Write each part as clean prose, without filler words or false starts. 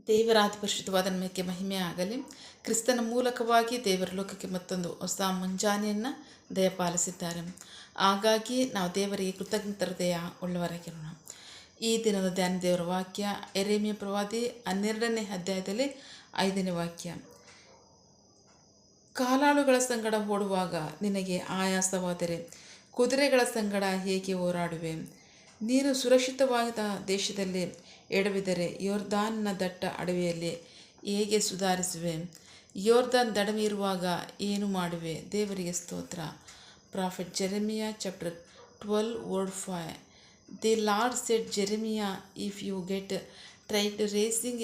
ದೇವರ ಅತಿ ಪರಿಶುದ್ಧವಾದ ನಾಮಕ್ಕೆ ಮಹಿಮೆ ಆಗಲಿ. ಕ್ರಿಸ್ತನ ಮೂಲಕವಾಗಿ ದೇವರ ಲೋಕಕ್ಕೆ ಮತ್ತೊಂದು ಹೊಸ ಮುಂಜಾನೆಯನ್ನು ದಯಪಾಲಿಸಿದ್ದಾರೆ. ಹಾಗಾಗಿ ನಾವು ದೇವರಿಗೆ ಕೃತಜ್ಞತೆಯ ಉಳ್ಳವರಾಗಿರೋಣ. ಈ ದಿನದ ಧ್ಯಾನ ದೇವರ ವಾಕ್ಯ ಯೆರೆಮೀಯ ಪ್ರವಾದಿ 12ನೇ ಅಧ್ಯಾಯದಲ್ಲಿ 5ನೇ ವಾಕ್ಯ. ಕಾಲಾಳುಗಳ ಸಂಗಡ ಓಡುವಾಗ ನಿನಗೆ ಆಯಾಸವಾದರೆ ಕುದುರೆಗಳ ಸಂಗಡ ಹೇಗೆ ಹೋರಾಡುವೆ? ನೀನು ಸುರಕ್ಷಿತವಾದ ದೇಶದಲ್ಲಿ ಎಡವಿದರೆ ಯೋರ್ದಾನ್ನ ದಟ್ಟ ಅಡವಿಯಲ್ಲಿ ಹೇಗೆ ಸುಧಾರಿಸುವೆ? ಯೋರ್ದಾನ್ ದಡವಿರುವಾಗ ಏನು ಮಾಡುವೆ? ದೇವರಿಗೆ ಸ್ತೋತ್ರ. Prophet Jeremiah chapter 12 word 5. The Lord said Jeremiah, if you get tired racing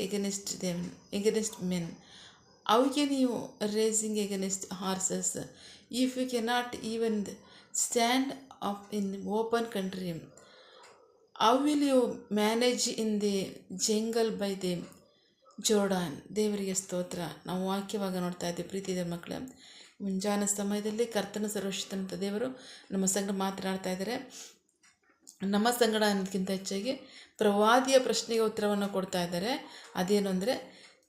against men, how can you racing against horses if you cannot even stand up in open country? How will you manage in the jungle by the Jordan? ದೇವರಿಗೆ ಸ್ತೋತ್ರ. ನಾವು ವಾಕ್ಯವಾಗ ನೋಡ್ತಾ ಇದ್ದೀವಿ. ಪ್ರೀತಿಯ ಮಕ್ಕಳೇ, ಮುಂಜಾನೆ ಸಮಯದಲ್ಲಿ ಕರ್ತನ ಸರ್ವಶಕ್ತನಂತ ದೇವರು ನಮ್ಮ ಸಂಗಡ ಮಾತನಾಡ್ತಾ ಇದ್ದಾರೆ. ನಮ್ಮ ಸಂಗಡ ಅನ್ನೋದಕ್ಕಿಂತ ಹೆಚ್ಚಾಗಿ ಪ್ರವಾದಿಯ ಪ್ರಶ್ನೆಗೆ ಉತ್ತರವನ್ನು ಕೊಡ್ತಾ ಇದ್ದಾರೆ. ಅದೇನು ಅಂದರೆ,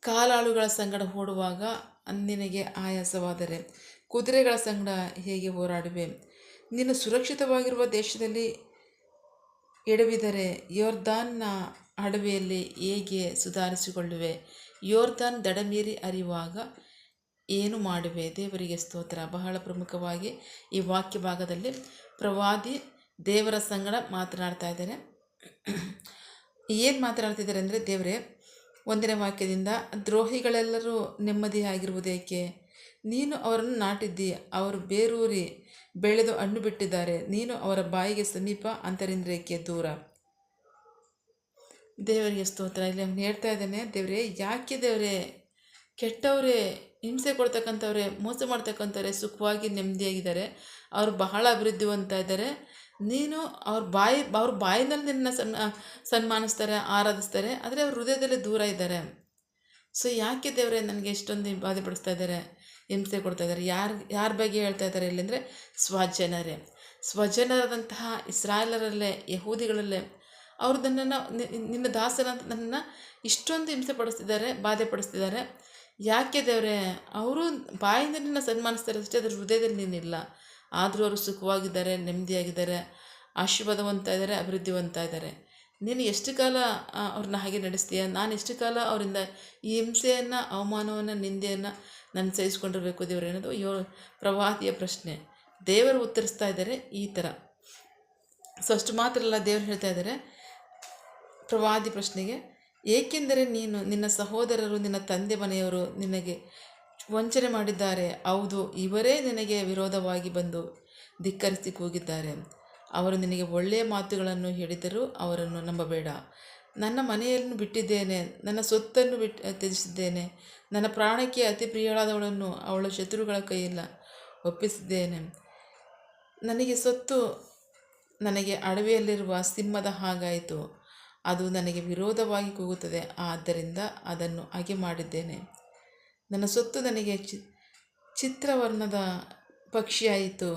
ಕಾಲಾಳುಗಳ ಸಂಗಡ ಓಡುವಾಗ ನಿನಗೆ ಆಯಾಸವಾದರೆ ಕುದುರೆಗಳ ಸಂಗಡ ಹೇಗೆ ಹೋರಾಡುವೆ? ನೀನು ಸುರಕ್ಷಿತವಾಗಿರುವ ದೇಶದಲ್ಲಿ ಎಡವಿದರೆ ಯೋರ್ದಾನ್ನ ಅಡವಿಯಲ್ಲಿ ಹೇಗೆ ಸುಧಾರಿಸಿಕೊಳ್ಳುವೆ? ಯೋರ್ದಾನ್ ದಡ ಮೀರಿ ಹರಿಯುವಾಗ ಏನು ಮಾಡುವೆ? ದೇವರಿಗೆ ಸ್ತೋತ್ರ. ಬಹಳ ಪ್ರಮುಖವಾಗಿ ಈ ವಾಕ್ಯ ಭಾಗದಲ್ಲಿ ಪ್ರವಾದಿ ದೇವರ ಸಂಗಡ ಮಾತನಾಡ್ತಾ ಇದ್ದಾರೆ. ಏನು ಮಾತನಾಡ್ತಿದ್ದಾರೆ ಅಂದರೆ, ದೇವರೇ, 1ನೇ ವಾಕ್ಯದಿಂದ, ದ್ರೋಹಿಗಳೆಲ್ಲರೂ ನೆಮ್ಮದಿಯಾಗಿರುವುದೇಕೆ? ನೀನು ಅವರನ್ನು ನಾಟಿದ್ದಿ, ಅವರು ಬೇರೂರಿ ಬೆಳೆದು ಹಣ್ಣು ಬಿಟ್ಟಿದ್ದಾರೆ. ನೀನು ಅವರ ಬಾಯಿಗೆ ಸಮೀಪ, ಅಂತರಿಂದ್ರಿಯಕ್ಕೆ ದೂರ. ದೇವರಿಗೆ ಸ್ತೋತ್ರ. ಇಲ್ಲಿ ಅವನು ಹೇಳ್ತಾ ಇದ್ದಾನೆ, ದೇವರೇ, ಯಾಕೆ ದೇವರೇ ಕೆಟ್ಟವರೇ, ಹಿಂಸೆ ಕೊಡ್ತಕ್ಕಂಥವ್ರೆ, ಮೋಸ ಮಾಡ್ತಕ್ಕಂಥವ್ರೆ ಸುಖವಾಗಿ ನೆಮ್ಮದಿಯಾಗಿದ್ದಾರೆ, ಅವರು ಬಹಳ ಅಭಿವೃದ್ಧಿವಂತ ಇದ್ದಾರೆ. ನೀನು ಅವ್ರ ಬಾಯಿನಲ್ಲಿ ನಿನ್ನ ಸನ್ಮಾನಿಸ್ತಾರೆ, ಆರಾಧಿಸ್ತಾರೆ, ಆದರೆ ಅವ್ರ ಹೃದಯದಲ್ಲಿ ದೂರ ಇದ್ದಾರೆ. ಸೊ ಯಾಕೆ ದೇವರೇ ನನಗೆ ಎಷ್ಟೊಂದು ಬಾಧೆ ಪಡಿಸ್ತಾ ಇದ್ದಾರೆ, ಹಿಂಸೆ ಕೊಡ್ತಾ ಇದ್ದಾರೆ? ಯಾರ ಬಗ್ಗೆ ಹೇಳ್ತಾ ಇದ್ದಾರೆ ಇಲ್ಲಿ ಅಂದರೆ, ಸ್ವಜನರಾದಂತಹ ಇಸ್ರಾಯೇಲರಲ್ಲೇ, ಯಹೂದಿಗಳಲ್ಲೇ ಅವರು ನಿನ್ನ ದಾಸನ ನನ್ನನ್ನು ಇಷ್ಟೊಂದು ಹಿಂಸೆ ಪಡಿಸ್ತಿದ್ದಾರೆ, ಬಾಧೆ ಪಡಿಸ್ತಿದ್ದಾರೆ. ಯಾಕೆ ದೇವರೇ? ಅವರು ಬಾಯಿಂದ ನಿನ್ನ ಸನ್ಮಾನಿಸ್ತಾರೆ ಅಷ್ಟೇ, ಅದ್ರ ಹೃದಯದಲ್ಲಿ ನೀನಿಲ್ಲ. ಆದರೂ ಅವರು ಸುಖವಾಗಿದ್ದಾರೆ, ನೆಮ್ಮದಿಯಾಗಿದ್ದಾರೆ, ಆಶೀರ್ವಾದವಂತ ಇದ್ದಾರೆ, ಅಭಿವೃದ್ಧಿವಂತ ಇದ್ದಾರೆ. ನೀನು ಎಷ್ಟು ಕಾಲ ಅವ್ರನ್ನ ಹಾಗೆ ನಡೆಸ್ತೀಯ? ನಾನು ಎಷ್ಟು ಕಾಲ ಅವರಿಂದ ಈ ಹಿಂಸೆಯನ್ನು, ಅವಮಾನವನ್ನು, ನಿಂದೆಯನ್ನು ನಾನು ಸಹಿಸ್ಕೊಂಡಿರಬೇಕು ದೇವರು ಅನ್ನೋದು ಪ್ರವಾದಿಯ ಪ್ರಶ್ನೆ. ದೇವರು ಉತ್ತರಿಸ್ತಾ ಇದ್ದಾರೆ ಈ ಥರ. ಸೊ ಅಷ್ಟು ಮಾತ್ರ ಅಲ್ಲ, ದೇವರು ಹೇಳ್ತಾ ಇದ್ದಾರೆ ಪ್ರವಾದಿ ಪ್ರಶ್ನೆಗೆ, ಏಕೆಂದರೆ ನೀನು, ನಿನ್ನ ಸಹೋದರರು, ನಿನ್ನ ತಂದೆ ಮನೆಯವರು ನಿನಗೆ ವಂಚನೆ ಮಾಡಿದ್ದಾರೆ. ಹೌದು, ಇವರೇ ನಿನಗೆ ವಿರೋಧವಾಗಿ ಬಂದು ಧಿಕ್ಕರಿಸಿ ಕೂಗಿದ್ದಾರೆ. ಅವರು ನಿನಗೆ ಒಳ್ಳೆಯ ಮಾತುಗಳನ್ನು ಹೇಳಿದರೂ ಅವರನ್ನು ನಂಬಬೇಡ. ನನ್ನ ಮನೆಯನ್ನು ಬಿಟ್ಟಿದ್ದೇನೆ, ನನ್ನ ಸೊತ್ತನ್ನು ತ್ಯಜಿಸಿದ್ದೇನೆ, ನನ್ನ ಪ್ರಾಣಕ್ಕೆ ಅತಿ ಪ್ರಿಯಳಾದವಳನ್ನು ಅವಳ ಶತ್ರುಗಳ ಕೈಯಿಂದ ಒಪ್ಪಿಸಿದ್ದೇನೆ. ನನಗೆ ಸೊತ್ತು ನನಗೆ ಅಡವಿಯಲ್ಲಿರುವ ಸಿಂಹದ ಹಾಗಾಯಿತು, ಅದು ನನಗೆ ವಿರೋಧವಾಗಿ ಕೂಗುತ್ತದೆ, ಆದ್ದರಿಂದ ಅದನ್ನು ಹಾಗೆ ಮಾಡಿದ್ದೇನೆ. ನನ್ನ ಸೊತ್ತು ನನಗೆ ಚಿತ್ರವರ್ಣದ ಪಕ್ಷಿಯಾಯಿತು.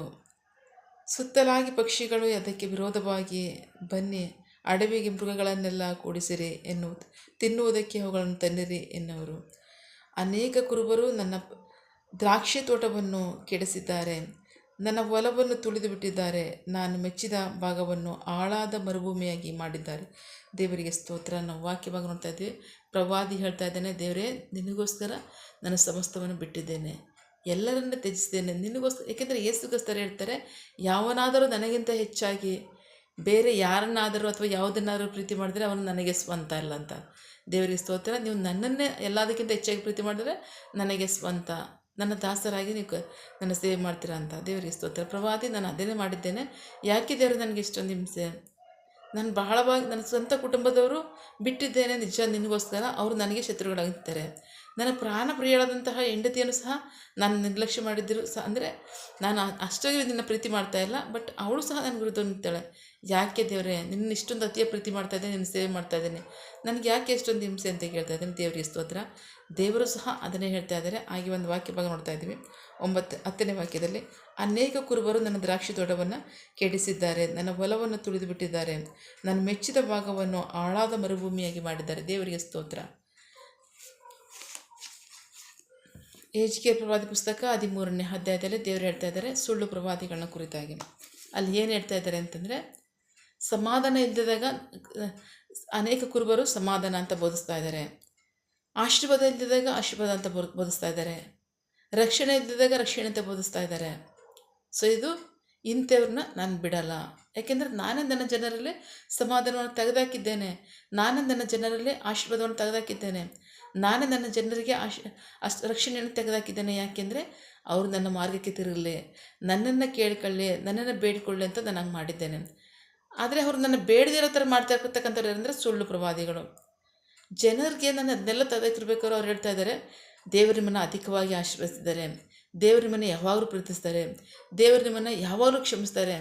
ಸುತ್ತಲಾಗಿ ಪಕ್ಷಿಗಳು ಅದಕ್ಕೆ ವಿರೋಧವಾಗಿ ಬನ್ನಿ, ಅಡವಿಗೆ ಮೃಗಗಳನ್ನೆಲ್ಲ ಕೂಡಿಸಿರಿ ತಿನ್ನುವುದಕ್ಕೆ ಅವುಗಳನ್ನು ತನ್ನಿರಿ ಎನ್ನುವರು. ಅನೇಕ ಕುರುಬರು ನನ್ನ ದ್ರಾಕ್ಷಿ ತೋಟವನ್ನು ಕೆಡಿಸಿದ್ದಾರೆ, ನನ್ನ ಹೊಲವನ್ನು ತುಳಿದು ಬಿಟ್ಟಿದ್ದಾರೆ, ನಾನು ಮೆಚ್ಚಿದ ಭಾಗವನ್ನು ಹಾಳಾದ ಮರುಭೂಮಿಯಾಗಿ ಮಾಡಿದ್ದಾರೆ. ದೇವರಿಗೆ ಸ್ತೋತ್ರ. ನಾವು ವಾಕ್ಯವಾಗ ನೋಡ್ತಾ ಇದ್ದೀವಿ. ಪ್ರವಾದಿ ಹೇಳ್ತಾ ಇದ್ದಾನೆ, ದೇವರೇ, ನಿನಗೋಸ್ಕರ ನಾನು ಸಮಸ್ತವನ್ನು ಬಿಟ್ಟಿದ್ದೇನೆ, ಎಲ್ಲರನ್ನ ತ್ಯಜಿಸಿದ್ದೇನೆ ನಿನಗೋಸ್ಕರ. ಏಕೆಂದರೆ ಯೇಸುಗೋಸ್ಕರ ಹೇಳ್ತಾರೆ, ಯಾವನಾದರೂ ನನಗಿಂತ ಹೆಚ್ಚಾಗಿ ಬೇರೆ ಯಾರನ್ನಾದರೂ ಅಥವಾ ಯಾವುದನ್ನಾದರೂ ಪ್ರೀತಿ ಮಾಡಿದರೆ ಅವನು ನನಗೆ ಸ್ವಂತ ಇಲ್ಲ ಅಂತ. ದೇವರಿಗೆ ಸ್ತೋತ್ರ. ನೀವು ನನ್ನನ್ನೇ ಎಲ್ಲದಕ್ಕಿಂತ ಹೆಚ್ಚಾಗಿ ಪ್ರೀತಿ ಮಾಡಿದರೆ ನನಗೆ ಸ್ವಂತ, ನನ್ನ ದಾಸರಾಗಿ ನೀವು ನನ್ನ ಸೇವೆ ಮಾಡ್ತೀರಾ ಅಂತ. ದೇವರಿಗೆ ಸ್ತೋತ್ರ. ಪ್ರವಾದಿ, ನಾನು ಅದನ್ನೇ ಮಾಡಿದ್ದೇನೆ. ಯಾಕೆ ದೇವರು ನನಗೆ ಇಷ್ಟೊಂದು ಹಿಂಸೆ? ನಾನು ಬಹಳವಾಗಿ ನನ್ನ ಸ್ವಂತ ಕುಟುಂಬದವರು ಬಿಟ್ಟಿದ್ದೇನೆ ನಿಜ ನಿನಗೋಸ್ಕರ, ಅವರು ನನಗೆ ಶತ್ರುಗಳಾಗಿರ್ತಾರೆ. ನನ್ನ ಪ್ರಾಣ ಪ್ರಿಯಳಾದಂತಹ ಹೆಂಡತಿಯನ್ನು ಸಹ ನಾನು ನಿರ್ಲಕ್ಷ್ಯ ಮಾಡಿದ್ದರು ಸಹ, ಅಂದರೆ ನಾನು ಅಷ್ಟಾಗಿ ನಿನ್ನ ಪ್ರೀತಿ ಮಾಡ್ತಾ ಇಲ್ಲ, ಬಟ್ ಅವಳು ಸಹ ನನ್ನ ವಿರುದ್ಧ ನಿಂತಾಳೆ. ಯಾಕೆ ದೇವರೇ, ನಿನ್ನ ಇಷ್ಟೊಂದು ಅತಿಯ ಪ್ರೀತಿ ಮಾಡ್ತಾ ಇದ್ದೇನೆ, ನಿನ್ನ ಸೇವೆ ಮಾಡ್ತಾ ಇದ್ದೇನೆ, ನನಗೆ ಯಾಕೆ ಎಷ್ಟೊಂದು ಹಿಂಸೆ ಅಂತ ಕೇಳ್ತಾ ಇದ್ದೇನೆ. ದೇವರಿಗೆ ಸ್ತೋತ್ರ. ದೇವರು ಸಹ ಅದನ್ನೇ ಹೇಳ್ತಾ ಇದ್ದಾರೆ. ಹಾಗೆ ಒಂದು ವಾಕ್ಯ ಭಾಗ ನೋಡ್ತಾ ಇದ್ದೀವಿ. 10ನೇ ವಾಕ್ಯದಲ್ಲಿ, ಅನೇಕ ಕುರುಬರು ನನ್ನ ದ್ರಾಕ್ಷಿ ತೋಟವನ್ನು ಕೆಡಿಸಿದ್ದಾರೆ, ನನ್ನ ಹೊಲವನ್ನು ತುಳಿದು ಬಿಟ್ಟಿದ್ದಾರೆ, ನಾನು ಮೆಚ್ಚಿದ ಭಾಗವನ್ನು ಹಾಳಾದ ಮರುಭೂಮಿಯಾಗಿ ಮಾಡಿದ್ದಾರೆ. ದೇವರಿಗೆ ಸ್ತೋತ್ರ. ಎಜ್ಕೇಲ್ ಪ್ರವಾದಿ ಪುಸ್ತಕ 13ನೇ ಅಧ್ಯಾಯದಲ್ಲಿ ದೇವರು ಹೇಳ್ತಾ ಇದ್ದಾರೆ ಸುಳ್ಳು ಪ್ರವಾದಿಗಳನ್ನ ಕುರಿತಾಗಿ. ಅಲ್ಲಿ ಏನು ಹೇಳ್ತಾ ಇದ್ದಾರೆ ಅಂತಂದರೆ, ಸಮಾಧಾನ ಇಲ್ಲದಾಗ ಅನೇಕ ಕುರುಬರು ಸಮಾಧಾನ ಅಂತ ಬೋಧಿಸ್ತಾ ಇದ್ದಾರೆ, ಆಶೀರ್ವಾದ ಇಲ್ಲದಾಗ ಆಶೀರ್ವಾದ ಅಂತ ಬೋಧಿಸ್ತಾ ಇದ್ದಾರೆ, ರಕ್ಷಣೆ ಇಲ್ಲದಾಗ ರಕ್ಷಣೆ ಅಂತ ಬೋಧಿಸ್ತಾ ಇದ್ದಾರೆ. ಸೊ ಇದು ಇಂಥವ್ರನ್ನ ನಾನು ಬಿಡಲ್ಲ. ಯಾಕೆಂದರೆ ನಾನೇ ನನ್ನ ಜನರಲ್ಲಿ ಸಮಾಧಾನವನ್ನು ತೆಗೆದಾಕಿದ್ದೇನೆ, ನಾನೇ ನನ್ನ ಜನರಲ್ಲಿ ಆಶೀರ್ವಾದವನ್ನು ತೆಗೆದಾಕಿದ್ದೇನೆ, ನಾನೇ ನನ್ನ ಜನರಿಗೆ ರಕ್ಷಣೆಯನ್ನು ತೆಗೆದಾಕಿದ್ದೇನೆ. ಯಾಕೆಂದರೆ ಅವರು ನನ್ನ ಮಾರ್ಗಕ್ಕೆ ತಿರುಗಲಿ, ನನ್ನನ್ನು ಕೇಳ್ಕೊಳ್ಳಿ, ನನ್ನನ್ನು ಬೇಡಿಕೊಳ್ಳಿ ಅಂತ ನಾನು ಹಂಗೆ ಮಾಡಿದ್ದೇನೆ. ಆದರೆ ಅವರು ನನ್ನ ಬೇಡದಿರೋ ಥರ ಮಾಡ್ತಾ ಇರ್ತಕ್ಕಂಥವ್ರು ಏನಂದರೆ ಸುಳ್ಳು ಪ್ರವಾದಿಗಳು. ಜನರಿಗೆ ನಾನು ಅದನ್ನೆಲ್ಲ ತೆಗೆದಾಕಿರ್ಬೇಕಾದ್ರೆ ಅವ್ರು ಹೇಳ್ತಾ ಇದ್ದಾರೆ, ದೇವರು ನಿಮ್ಮನ್ನು ಅಧಿಕವಾಗಿ ಆಶೀರ್ವದಿಸಿದ್ದಾರೆ, ದೇವರು ನಿಮ್ಮನ್ನು ಯಾವಾಗಲೂ ಪ್ರೀತಿಸ್ತಾರೆ, ದೇವರು ನಿಮ್ಮನ್ನು ಯಾವಾಗಲೂ ಕ್ಷಮಿಸ್ತಾರೆ,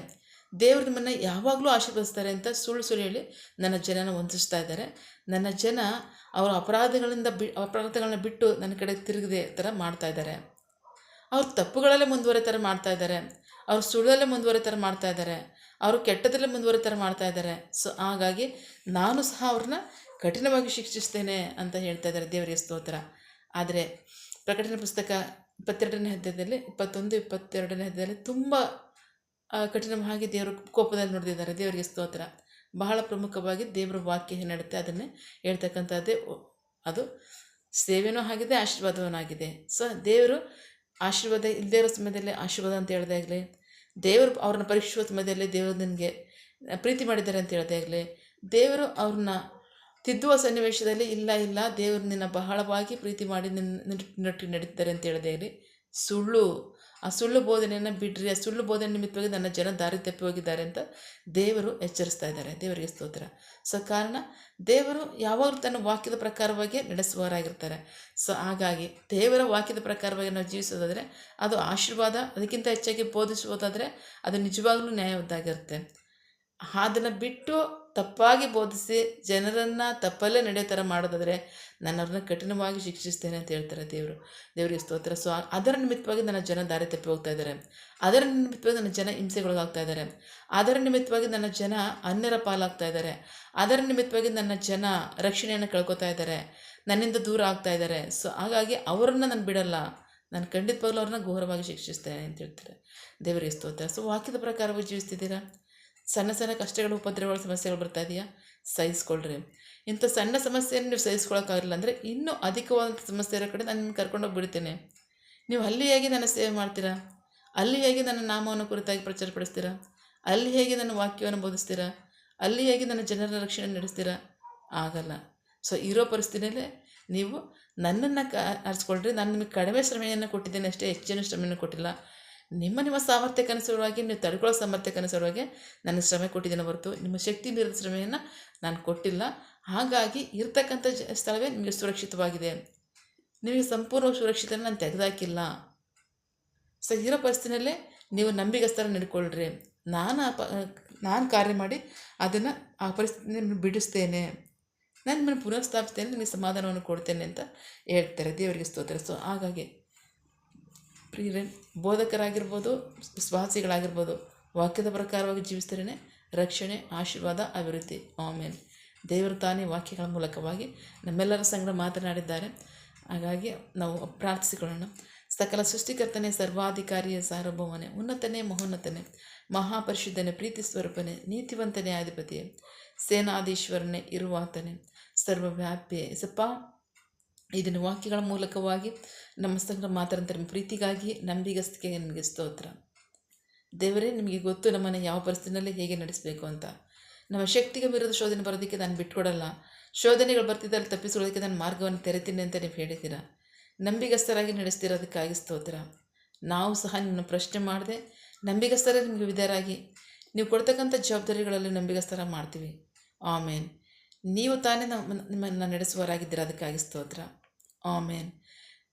ದೇವರು ನಿಮ್ಮನ್ನು ಯಾವಾಗಲೂ ಆಶೀರ್ವದಿಸ್ತಾರೆ ಅಂತ ಸುಳ್ಳು ಹೇಳಿ ನನ್ನ ಜನನ ವಂಚಿಸ್ತಾ ಇದ್ದಾರೆ. ನನ್ನ ಜನ ಅವರ ಅಪರಾಧಗಳನ್ನ ಬಿಟ್ಟು ನನ್ನ ಕಡೆ ತಿರುಗದೆ ಥರ ಮಾಡ್ತಾ ಇದ್ದಾರೆ. ಅವ್ರು ತಪ್ಪುಗಳಲ್ಲೇ ಮುಂದುವರೆ ಥರ ಮಾಡ್ತಾ ಇದ್ದಾರೆ, ಅವ್ರು ಸುಳ್ಳಲ್ಲೇ ಮುಂದುವರೆ ಥರ ಮಾಡ್ತಾ ಇದ್ದಾರೆ, ಅವರು ಕೆಟ್ಟದಲ್ಲೇ ಮುಂದುವರೆ ಥರ ಮಾಡ್ತಾ ಇದ್ದಾರೆ. ಸೊ ಹಾಗಾಗಿ ನಾನು ಸಹ ಅವ್ರನ್ನ ಕಠಿಣವಾಗಿ ಶಿಕ್ಷಿಸ್ತೇನೆ ಅಂತ ಹೇಳ್ತಾ ಇದ್ದಾರೆ. ದೇವರಿಗೆ ಸ್ತೋತ್ರ. ಆದರೆ ಪ್ರಕಟಣೆ ಪುಸ್ತಕ 22ನೇ ಅಧ್ಯಾಯದಲ್ಲಿ 22ನೇ ಅಧ್ಯಾಯದಲ್ಲಿ ತುಂಬ ಕಠಿಣವಾಗಿ ದೇವರು ಕೋಪದಲ್ಲಿ ನೋಡಿದ್ದಾರೆ. ದೇವರಿಗೆ ಸ್ತೋತ್ರ. ಬಹಳ ಪ್ರಮುಖವಾಗಿ ದೇವರ ವಾಕ್ಯ ಏನು ಹೇಳುತ್ತೆ ಅದನ್ನೇ ಹೇಳ್ತಕ್ಕಂಥದ್ದೇ ಅದು ಸೇವೆನೂ ಆಗಿದೆ, ಆಶೀರ್ವಾದವೂ ಆಗಿದೆ. ಸೊ ದೇವರು ಆಶೀರ್ವಾದ ಇಲ್ಲದೇ ಇರೋ ಸಮಯದಲ್ಲಿ ಆಶೀರ್ವಾದ ಅಂತ ಹೇಳ್ದಾಗಲಿ, ದೇವರು ಅವ್ರನ್ನ ಪರೀಕ್ಷಿಸುವ ಸಮಯದಲ್ಲಿ ದೇವರು ನಿನಗೆ ಪ್ರೀತಿ ಮಾಡಿದ್ದಾರೆ ಅಂತ ಹೇಳ್ದಾಗಲಿ, ದೇವರು ಅವ್ರನ್ನ ತಿದ್ದುವ ಸನ್ನಿವೇಶದಲ್ಲಿ ಇಲ್ಲ ದೇವರು ನಿನ್ನ ಬಹಳವಾಗಿ ಪ್ರೀತಿ ಮಾಡಿ ನೊಟ್ಟಿಗೆ ನಡೀತಾರೆ ಅಂತ ಹೇಳಿದಾಗಲಿ ಆ ಸುಳ್ಳು ಬೋಧನೆಯನ್ನು ಬಿಡ್ರಿ, ಆ ಸುಳ್ಳು ಬೋಧನೆ ನಿಮಿತ್ತವಾಗಿ ನನ್ನ ಜನ ದಾರಿ ತಪ್ಪಿ ಹೋಗಿದ್ದಾರೆ ಅಂತ ದೇವರು ಎಚ್ಚರಿಸ್ತಾ ಇದ್ದಾರೆ. ದೇವರಿಗೆ ಸ್ತೋತ್ರ. ಸೊ ಕಾರಣ ದೇವರು ಯಾವಾಗಲೂ ತನ್ನ ವಾಕ್ಯದ ಪ್ರಕಾರವಾಗಿ ನಡೆಸುವವರಾಗಿರ್ತಾರೆ. ಸೊ ಹಾಗಾಗಿ ದೇವರ ವಾಕ್ಯದ ಪ್ರಕಾರವಾಗಿ ನಾವು ಜೀವಿಸೋದಾದರೆ ಅದು ಆಶೀರ್ವಾದ. ಅದಕ್ಕಿಂತ ಹೆಚ್ಚಾಗಿ ಬೋಧಿಸುವುದಾದರೆ ಅದು ನಿಜವಾಗ್ಲೂ ನ್ಯಾಯವಾದ್ದಾಗಿರುತ್ತೆ. ಅದನ್ನು ಬಿಟ್ಟು ತಪ್ಪಾಗಿ ಬೋಧಿಸಿ ಜನರನ್ನು ತಪ್ಪಲ್ಲೇ ನಡೆಯೋ ಥರ ಮಾಡೋದಾದರೆ ನಾನು ಅವ್ರನ್ನ ಕಠಿಣವಾಗಿ ಶಿಕ್ಷಿಸ್ತೇನೆ ಅಂತ ಹೇಳ್ತಾರೆ ದೇವರಿಗೆ ಸ್ತೋತ್ರ. ಸೊ ಅದರ ನಿಮಿತ್ತವಾಗಿ ನನ್ನ ಜನ ದಾರಿ ತಪ್ಪಿ ಹೋಗ್ತಾ ಇದ್ದಾರೆ, ಅದರ ನಿಮಿತ್ತವಾಗಿ ನನ್ನ ಜನ ಹಿಂಸೆಗೊಳಗಾಗ್ತಾ ಇದ್ದಾರೆ, ಅದರ ನಿಮಿತ್ತವಾಗಿ ನನ್ನ ಜನ ಅನ್ಯರ ಪಾಲಾಗ್ತಾ ಇದ್ದಾರೆ, ಅದರ ನಿಮಿತ್ತವಾಗಿ ನನ್ನ ಜನ ರಕ್ಷಣೆಯನ್ನು ಕಳ್ಕೊತಾ ಇದ್ದಾರೆ, ನನ್ನಿಂದ ದೂರ ಆಗ್ತಾ ಇದ್ದಾರೆ. ಸೊ ಹಾಗಾಗಿ ಅವರನ್ನು ನಾನು ಬಿಡಲ್ಲ, ನಾನು ಖಂಡಿತವಾಗ್ಲೂ ಅವ್ರನ್ನ ಘೋರವಾಗಿ ಶಿಕ್ಷಿಸ್ತೇನೆ ಅಂತ ಹೇಳ್ತಾರೆ. ದೇವರಿಗೆ ಸ್ತೋತ್ರ. ಸೊ ವಾಕ್ಯದ ಪ್ರಕಾರವಾಗಿ ಜೀವಿಸ್ತಿದ್ದೀರಾ? ಸಣ್ಣ ಸಣ್ಣ ಕಷ್ಟಗಳು, ಉಪದ್ರವಗಳು, ಸಮಸ್ಯೆಗಳು ಬರ್ತಾ ಇದೆಯಾ? ಸಹಿಸ್ಕೊಳ್ರಿ. ಇಂಥ ಸಣ್ಣ ಸಮಸ್ಯೆಯನ್ನು ನೀವು ಸಹಿಸ್ಕೊಳಕ್ಕಾಗಲಿಲ್ಲ ಅಂದರೆ ಇನ್ನೂ ಅಧಿಕವಾದಂಥ ಸಮಸ್ಯೆ ಇರೋ ಕಡೆ ನಾನು ನಿಮ್ಗೆ ಕರ್ಕೊಂಡೋಗಿ ಬಿಡ್ತೇನೆ. ನೀವು ಅಲ್ಲಿ ಹೇಗೆ ನನ್ನ ಸೇವೆ ಮಾಡ್ತೀರಾ? ಅಲ್ಲಿ ಹೇಗೆ ನನ್ನ ನಾಮವನ್ನು ಕುರಿತಾಗಿ ಪ್ರಚಾರಪಡಿಸ್ತೀರಾ? ಅಲ್ಲಿ ಹೇಗೆ ನನ್ನ ವಾಕ್ಯವನ್ನು ಬೋಧಿಸ್ತೀರಾ? ಅಲ್ಲಿ ಹೇಗೆ ನನ್ನ ಜನರ ರಕ್ಷಣೆ ನಡೆಸ್ತೀರಾ? ಆಗಲ್ಲ. ಸೊ ಇರೋ ಪರಿಸ್ಥಿತಿಯಲ್ಲೇ ನೀವು ನನ್ನನ್ನು ಆರಿಸ್ಕೊಳ್ರಿ. ನಾನು ನಿಮಗೆ ಕಡಿಮೆ ಶ್ರಮೆಯನ್ನು ಕೊಟ್ಟಿದ್ದೇನೆ ಅಷ್ಟೇ, ಹೆಚ್ಚಿನ ಶ್ರಮೆಯನ್ನು ಕೊಟ್ಟಿಲ್ಲ. ನಿಮ್ಮ ಸಾಮರ್ಥ್ಯಕ್ಕನುಸಾರವಾಗಿ ನೀವು ತಡ್ಕೊಳ್ಳೋ ಸಾಮರ್ಥ್ಯಕ್ಕನುಸಾರವಾಗಿ ನನ್ನ ಶ್ರಮೆ ಕೊಟ್ಟಿದ್ದೇನೆ ಹೊರತು ನಿಮ್ಮ ಶಕ್ತಿ ಮೀರಿದ ಶ್ರಮೆಯನ್ನು ನಾನು ಕೊಟ್ಟಿಲ್ಲ. ಹಾಗಾಗಿ ಇರ್ತಕ್ಕಂಥ ಸ್ಥಳವೇ ನಿಮಗೆ ಸುರಕ್ಷಿತವಾಗಿದೆ, ನಿಮಗೆ ಸಂಪೂರ್ಣ ಸುರಕ್ಷಿತ ನಾನು ತೆಗೆದಾಕಿಲ್ಲ. ಸೊ ಇರೋ ಪರಿಸ್ಥಿತಿಯಲ್ಲೇ ನೀವು ನಂಬಿಗಸ್ತರ ನಡ್ಕೊಳ್ರಿ. ನಾನು ಕಾರ್ಯ ಮಾಡಿ ಅದನ್ನು ಆ ಪರಿಸ್ಥಿತಿಯನ್ನು ಬಿಡಿಸ್ತೇನೆ, ನಾನು ನಿಮ್ಮನ್ನು ಪುನಃಸ್ಥಾಪಿಸ್ತೇನೆ, ನಿಮಗೆ ಸಮಾಧಾನವನ್ನು ಕೊಡ್ತೇನೆ ಅಂತ ಹೇಳ್ತಾರೆ. ದೇವರಿಗೆ ಸ್ತೋತ್ರ. ಸೊ ಹಾಗಾಗಿ ಪ್ರಿಯರೇ, ಬೋಧಕರಾಗಿರ್ಬೋದು, ವಿಶ್ವಾಸಿಗಳಾಗಿರ್ಬೋದು, ವಾಕ್ಯದ ಪ್ರಕಾರವಾಗಿ ಜೀವಿಸ್ತೇನೆ ರಕ್ಷಣೆ, ಆಶೀರ್ವಾದ, ಅಭಿವೃದ್ಧಿ. ಆಮೇಲೆ ದೇವರು ತಾನೇ ವಾಕ್ಯಗಳ ಮೂಲಕವಾಗಿ ನಮ್ಮೆಲ್ಲರ ಸಂಗಡ ಮಾತನಾಡಿದ್ದಾರೆ. ಹಾಗಾಗಿ ನಾವು ಪ್ರಾರ್ಥಿಸಿಕೊಳ್ಳೋಣ. ಸಕಲ ಸೃಷ್ಟಿಕರ್ತನೇ, ಸರ್ವಾಧಿಕಾರಿಯ ಸಾರ್ವಭೌಮನೇ, ಉನ್ನತನೇ, ಮಹೋನ್ನತನೇ, ಮಹಾಪರಿಶುದ್ಧನೇ, ಪ್ರೀತಿ ಸ್ವರೂಪನೇ, ನೀತಿವಂತನೇ, ಅಧಿಪತಿಯೇ, ಸೇನಾಧೀಶ್ವರನೇ, ಇರುವಾತನೇ, ಸರ್ವವ್ಯಾಪಿಯೇ. ಸಪ್ಪ ಇದನ್ನು ವಾಕ್ಯಗಳ ಮೂಲಕವಾಗಿ ನಮ್ಮ ಸಂಗಡ ಮಾತಾಡ್ತಾರೆ. ನಿಮ್ಮ ಪ್ರೀತಿಗಾಗಿ, ನಂಬಿಗಸ್ತಿಗೆ ನಿಮಗೆ ಸ್ತೋತ್ರ. ದೇವರೇ, ನಿಮಗೆ ಗೊತ್ತು ನಮ್ಮನ್ನು ಯಾವ ಪರಿಸ್ಥಿತಿಯಲ್ಲಿ ಹೇಗೆ ನಡೆಸಬೇಕು ಅಂತ. ನಮ್ಮ ಶಕ್ತಿಗೆ ವಿರುದ್ಧ ಶೋಧನೆ ಬರೋದಕ್ಕೆ ನಾನು ಬಿಟ್ಕೊಡಲ್ಲ. ಶೋಧನೆಗಳು ಬರ್ತಿದ್ದಲ್ಲಿ ತಪ್ಪಿಸ್ಕೊಳ್ಳೋದಕ್ಕೆ ನಾನು ಮಾರ್ಗವನ್ನು ತೆರೆತೀನಿ ಅಂತ ನೀವು ಹೇಳಿದ್ದೀರಾ. ನಂಬಿಗಸ್ತರಾಗಿ ನಡೆಸ್ತಿರೋದಕ್ಕಾಗಿ ಸ್ತೋತ್ರ. ನಾವು ಸಹ ನಿಮ್ಮನ್ನು ಪ್ರಶ್ನೆ ಮಾಡದೆ ನಂಬಿಗಸ್ತರ ನಿಮಗೆ ವಿಧೇಯರಾಗಿ ನೀವು ಕೊಡ್ತಕ್ಕಂಥ ಜವಾಬ್ದಾರಿಗಳಲ್ಲಿ ನಂಬಿಗಸ್ತರ ಮಾಡ್ತೀವಿ. ಆಮೇನ್. ನೀವು ತಾನೇ ನಿಮ್ಮನ್ನು ನಡೆಸುವವರಾಗಿದ್ದೀರ, ಅದಕ್ಕಾಗಿ ಸ್ತೋತ್ರ. ಆಮೇನ್.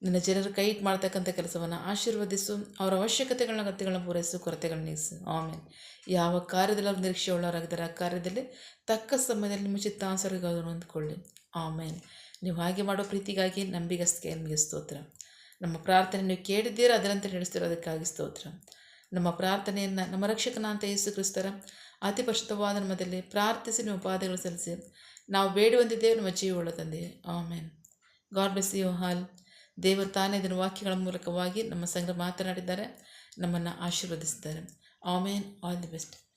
ನಿನ್ನ ಜನರು ಕೈ ಇಟ್ಟು ಮಾಡ್ತಕ್ಕಂಥ ಕೆಲಸವನ್ನು ಆಶೀರ್ವದಿಸು, ಅವರ ಅಗತ್ಯಗಳನ್ನ ಪೂರೈಸು, ಕೊರತೆಗಳನ್ನ ನೀಗಿಸು. ಆಮೇಲೆ ಯಾವ ಕಾರ್ಯದಲ್ಲಿ ಅವ್ರು ನಿರೀಕ್ಷೆ ಉಳ್ಳವರಾಗಿದ್ದಾರೆ ಆ ಕಾರ್ಯದಲ್ಲಿ ತಕ್ಕ ಸಮಯದಲ್ಲಿ ನಿಮ್ಮ ಚಿತ್ತಾನುಸಾರವಾಗಿ ಹೊಂದ್ಕೊಳ್ಳಿ. ಆಮೇಲೆ ನೀವು ಹಾಗೆ ಮಾಡೋ ಪ್ರೀತಿಗಾಗಿ, ನಂಬಿಗಸ್ತಿಗೆ ನಿಮಗೆ ಸ್ತೋತ್ರ. ನಮ್ಮ ಪ್ರಾರ್ಥನೆ ನೀವು ಕೇಳಿದ್ದೀರಾ, ಅದರಂತೆ ನಡೆಸ್ತಿರೋದಕ್ಕಾಗಿ ಸ್ತೋತ್ರ. ನಮ್ಮ ಪ್ರಾರ್ಥನೆಯನ್ನು ನಮ್ಮ ರಕ್ಷಕನಾಂತ ಯೇಸು ಕ್ರಿಸ್ತರ ಅತಿ ಪರಿಶುದ್ಧವಾದ ನಮ್ಮದಲ್ಲಿ ಪ್ರಾರ್ಥಿಸಿ ನಿಮ್ಮ ಪಾದಗಳು ಸಲ್ಲಿಸಿ ನಾವು ಬೇಡಿ ಹೊಂದಿದ್ದೇವೆ ನಮ್ಮ ಜೀವವುಳ್ಳ ತಂದೆ. ಆಮೇನ್. God bless you all. ದೇವರು ತಾನೇ ಇದನ್ನು ವಾಕ್ಯಗಳ ಮೂಲಕವಾಗಿ ನಮ್ಮ ಸಂಘ ಮಾತನಾಡಿದ್ದಾರೆ, ನಮ್ಮನ್ನು ಆಶೀರ್ವದಿಸಿದ್ದಾರೆ. ಆಮೇನ್. All the best.